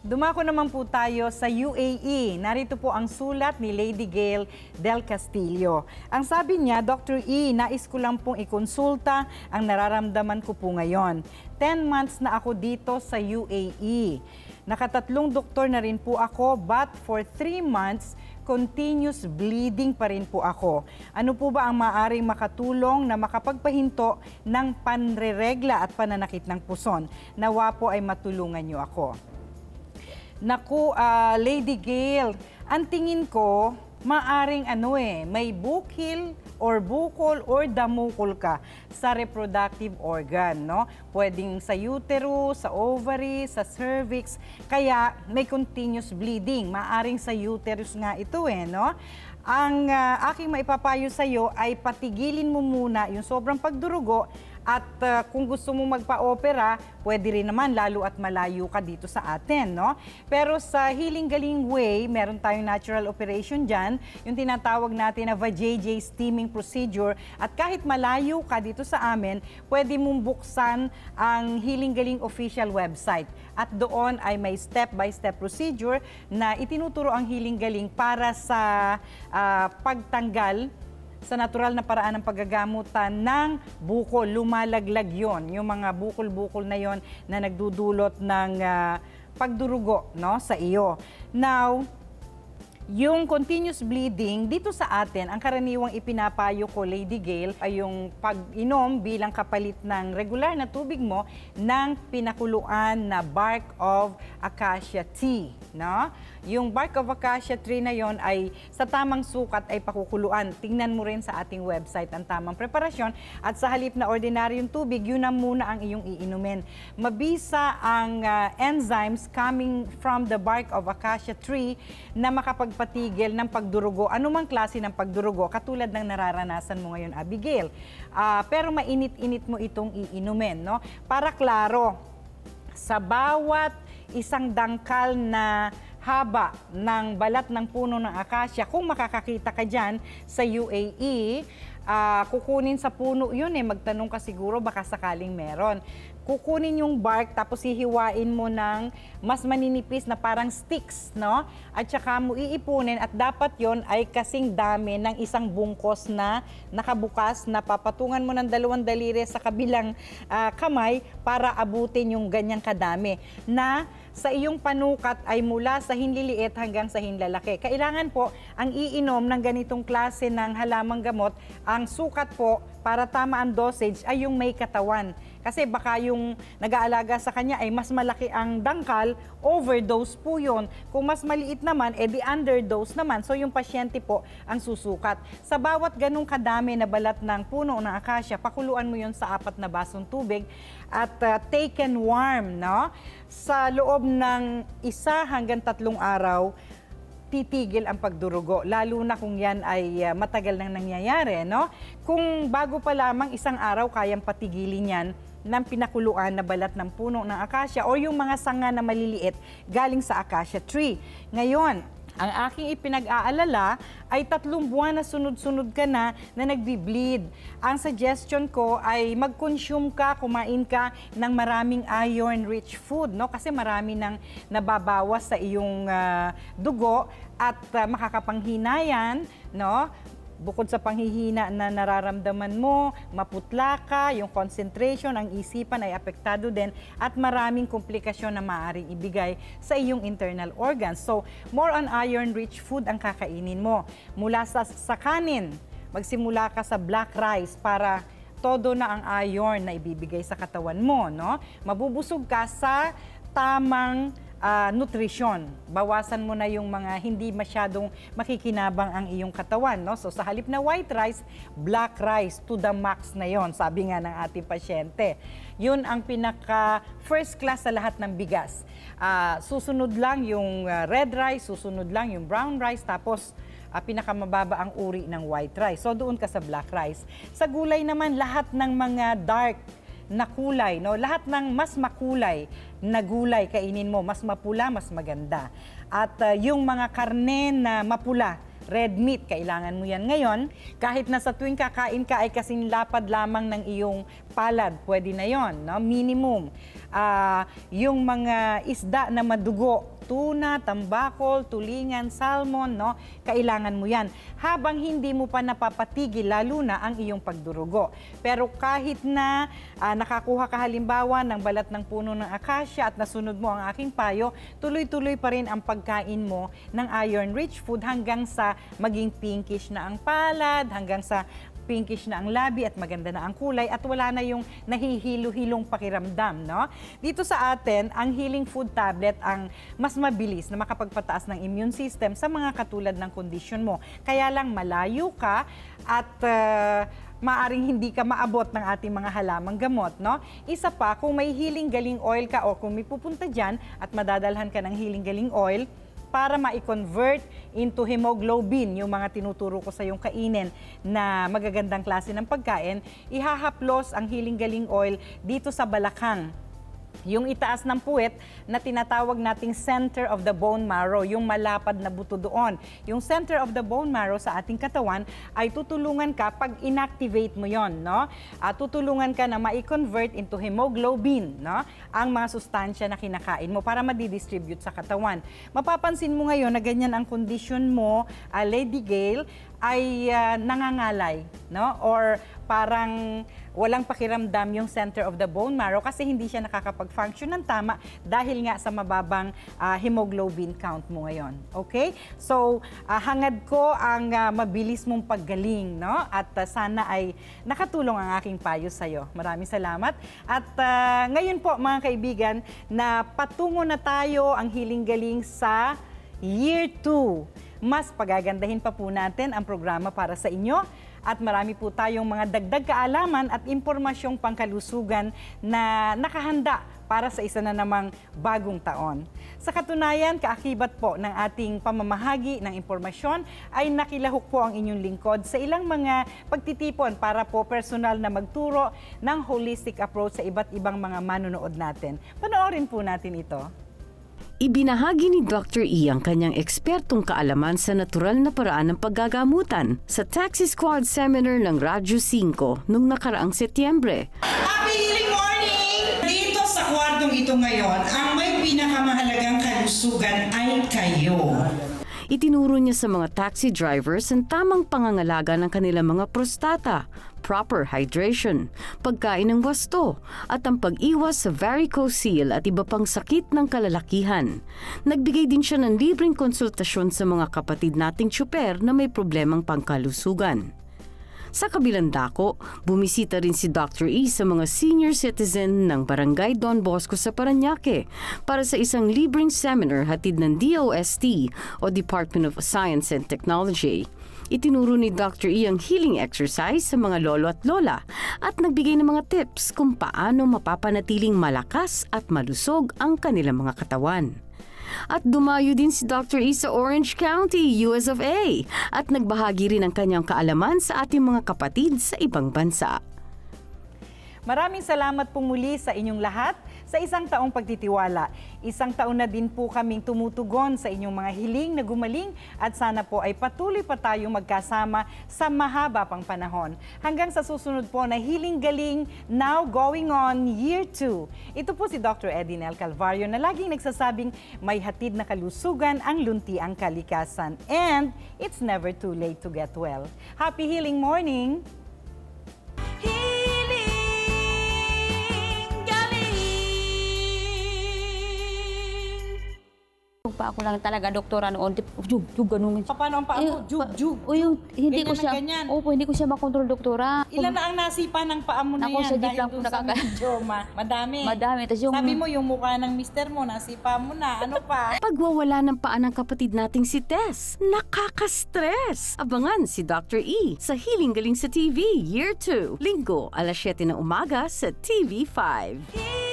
Dumako naman po tayo sa UAE. Narito po ang sulat ni Lady Gail Del Castillo. Ang sabi niya, Dr. E, nais ko lang pong ikonsulta ang nararamdaman ko po ngayon. 10 months na ako dito sa UAE. Nakatatlong doktor na rin po ako, but for 3 months, continuous bleeding pa rin po ako. Ano po ba ang maaaring makatulong na makapagpahinto ng panreregla at pananakit ng puson? Nawa po ay matulungan niyo ako. Naku, Lady Gail, ang tingin ko, maaring may bukil or bukol or damukol ka sa reproductive organ, no? Pwedeng sa uterus, sa ovary, sa cervix, kaya may continuous bleeding. Maaring sa uterus nga ito no? Ang aking maipapayo sa iyo ay patigilin mo muna yung sobrang pagdurugo. At kung gusto mo magpa-opera, pwede rin naman lalo at malayo ka dito sa atin, no? Pero sa Healing Galing Way, meron tayong natural operation dyan, yung tinatawag natin na VJJ steaming procedure. At kahit malayo ka dito sa amin, pwede mong buksan ang Healing Galing official website. At doon ay may step-by-step procedure na itinuturo ang Healing Galing para sa pagtanggal sa natural na paraan ng paggagamutan ng bukol. Lumalaglag yon, yung mga bukol-bukol na yon na nagdudulot ng pagdurugo, no, sa iyo. Now, yung continuous bleeding, dito sa atin, ang karaniwang ipinapayo ko, Lady Gail, ay yung pag-inom bilang kapalit ng regular na tubig mo ng pinakuluan na bark of acacia tea, no? Yung bark of acacia tree na yon ay sa tamang sukat ay pakukuluan. Tingnan mo rin sa ating website ang tamang preparasyon at sa halip na ordinaryong tubig, yun na muna ang iyong iinumin. Mabisa ang enzymes coming from the bark of acacia tree na makapagpatigil ng pagdurugo, anumang klase ng pagdurugo, katulad ng nararanasan mo ngayon, Abigail. Pero mainit-init mo itong iinumin, no? Para klaro, sa bawat isang dangkal na haba ng balat ng puno ng acacia, kung makakakita ka dyan sa UAE, kukunin sa puno yun magtanong ka siguro, baka sakaling meron. Kukunin yung bark, tapos hihiwain mo ng mas maninipis na parang sticks, no? At saka mo iipunin at dapat yon ay kasing dami ng isang bungkos na nakabukas na papatungan mo ng 2 daliri sa kabilang kamay para abutin yung ganyang kadami na sa iyong panukat ay mula sa hinliliit hanggang sa hinlalaki. Kailangan po ang iinom ng ganitong klase ng halamang gamot, ang sukat po para tama ang dosage ay yung may katawan. Kasi baka yung nag-aalaga sa kanya ay mas malaki ang dangkal, overdose po yun. Kung mas maliit naman, di underdose naman. So yung pasyente po ang susukat. Sa bawat ganong kadami na balat ng puno ng acacia, pakuluan mo yun sa 4 na basong tubig at taken warm, no? Sa loob ng 1 hanggang 3 araw, titigil ang pagdurugo, lalo na kung yan ay matagal nang nangyayari, no? Kung bago pa lamang 1 araw, kayang patigilin yan ng pinakuluan na balat ng puno ng acacia o yung mga sanga na maliliit galing sa acacia tree. Ngayon, ang aking ipinag-aalala ay 3 buwan na sunod-sunod ka na nagbi-bleed. Ang suggestion ko ay mag-consume ka, kumain ka ng maraming iron-rich food, no? Kasi marami nang nababawas sa iyong dugo at makakapanghinayan, no? Bukod sa panghihina na nararamdaman mo, maputla ka, yung concentration, ang isipan ay apektado din at maraming komplikasyon na maaaring ibigay sa iyong internal organs. So, more on iron-rich food ang kakainin mo. Mula sa kanin, magsimula ka sa black rice para todo na ang iron na ibibigay sa katawan mo, no? Mabubusog ka sa tamang nutrition. Bawasan mo na yung mga hindi masyadong makikinabang ang iyong katawan, no? So sa halip na white rice, black rice to the max na yon, sabi nga ng ating pasyente. Yun ang pinaka first class sa lahat ng bigas. Susunod lang yung red rice, susunod lang yung brown rice, tapos pinakamababa ang uri ng white rice. So doon ka sa black rice. Sa gulay naman, lahat ng mga dark na kulay, no? Lahat ng mas makulay na gulay kainin mo, mas mapula, mas maganda. At yung mga karne na mapula, red meat, kailangan mo yan ngayon. Kahit na sa tuwing kakain ka ay kasing lapad lamang ng iyong palad, pwede na yon, no? Minimum. Yung mga isda na madugo, tuna, tambakol, tulingan, salmon, no? Kailangan mo yan. Habang hindi mo pa napapatigil, lalo na ang iyong pagdurugo. Pero kahit na nakakuha ka halimbawa ng balat ng puno ng akasya at nasunod mo ang aking payo, tuloy-tuloy pa rin ang pagkain mo ng iron-rich food hanggang sa maging pinkish na ang palad, hanggang sa pinkish na ang labi at maganda na ang kulay at wala na yung nahihilo-hilong pakiramdam, no? Dito sa atin, ang healing food tablet ang mas mabilis na makapagpataas ng immune system sa mga katulad ng kondisyon mo. Kaya lang malayo ka at maaring hindi ka maabot ng ating mga halamang gamot, no? Isa pa, kung may healing galing oil ka o kung may pupunta dyan at madadalhan ka ng healing galing oil, para ma-convert into hemoglobin, yung mga tinuturo ko sa yung kainin na magagandang klase ng pagkain, ihahaplos ang healing galing oil dito sa balakang. Yung itaas ng puwet na tinatawag nating center of the bone marrow, yung malapad na buto doon. Yung center of the bone marrow sa ating katawan ay tutulungan ka pag inactivate mo yon, no? Tutulungan ka na ma-convert into hemoglobin, no? Ang mga sustansya na kinakain mo para madidistribute sa katawan. Mapapansin mo ngayon na ganyan ang kondisyon mo, Lady Gail, ay nangangalay, no? Or parang walang pakiramdam yung center of the bone marrow kasi hindi siya nakakapag-function ng tama dahil nga sa mababang hemoglobin count mo ngayon. Okay? So, hangad ko ang mabilis mong paggaling, no? At sana ay nakatulong ang aking payo sa'yo. Maraming salamat. At ngayon po, mga kaibigan, na patungo na tayo ang hiling-galing sa Year 2. Mas pagagandahin pa po natin ang programa para sa inyo at marami po tayong mga dagdag kaalaman at impormasyong pangkalusugan na nakahanda para sa isa na namang bagong taon. Sa katunayan, kaakibat po ng ating pamamahagi ng impormasyon ay nakilahok po ang inyong lingkod sa ilang mga pagtitipon para po personal na magturo ng holistic approach sa iba't ibang mga manonood natin. Panoorin po natin ito. Ibinahagi ni Dr. E ang kanyang ekspertong kaalaman sa natural na paraan ng paggagamutan sa Taxi Squad Seminar ng Radyo 5 noong nakaraang Setyembre. Happy healing morning! Dito sa kwartong ito ngayon, ang may pinakamahalagang kalusugan ay kayo. Itinuro niya sa mga taxi drivers ang tamang pangangalaga ng kanilang mga prostata, proper hydration, pagkain ng wasto, at ang pag-iwas sa varicocele at iba pang sakit ng kalalakihan. Nagbigay din siya ng libreng konsultasyon sa mga kapatid nating tsuper na may problemang pangkalusugan. Sa kabilang dako, bumisita rin si Dr. E sa mga senior citizen ng Barangay Don Bosco sa Parañaque para sa isang libreng seminar hatid ng DOST o Department of Science and Technology. Itinuro ni Dr. E ang healing exercise sa mga lolo at lola at nagbigay ng mga tips kung paano mapapanatiling malakas at malusog ang kanilang mga katawan. At dumayo din si Dr. E sa Orange County, US of A at nagbahagi rin ng kanyang kaalaman sa ating mga kapatid sa ibang bansa. Maraming salamat po muli sa inyong lahat sa isang taong pagtitiwala. Isang taon na din po kaming tumutugon sa inyong mga hiling na gumaling at sana po ay patuloy pa tayong magkasama sa mahaba pang panahon. Hanggang sa susunod po na Hiling Galing, now going on Year 2. Ito po si Dr. Edinel Calvario na laging nagsasabing may hatid na kalusugan ang luntiang kalikasan. And it's never too late to get well. Happy Healing Morning! Pa ako lang talaga doktora noon, jug ganun. Paano ang paa mo? Jug. O yung hindi Ganyan ko siya. na ganyan. Opo, hindi ko siya makontrol doktora. Ilan na ang nasipa ng paa mo na Ako, yan? sa jeep Dahil lang po doon sa nakaka- medyoma. Madami. Madami. Tas yung Sabi mo yung mukha ng mister mo, nasipa mo na. Ano pa? Pagwawala ng paa ng kapatid nating si Tess, nakaka-stress! Abangan si Dr. E sa Healing Galing sa TV Year 2, Linggo, alas 7 ng umaga sa TV5.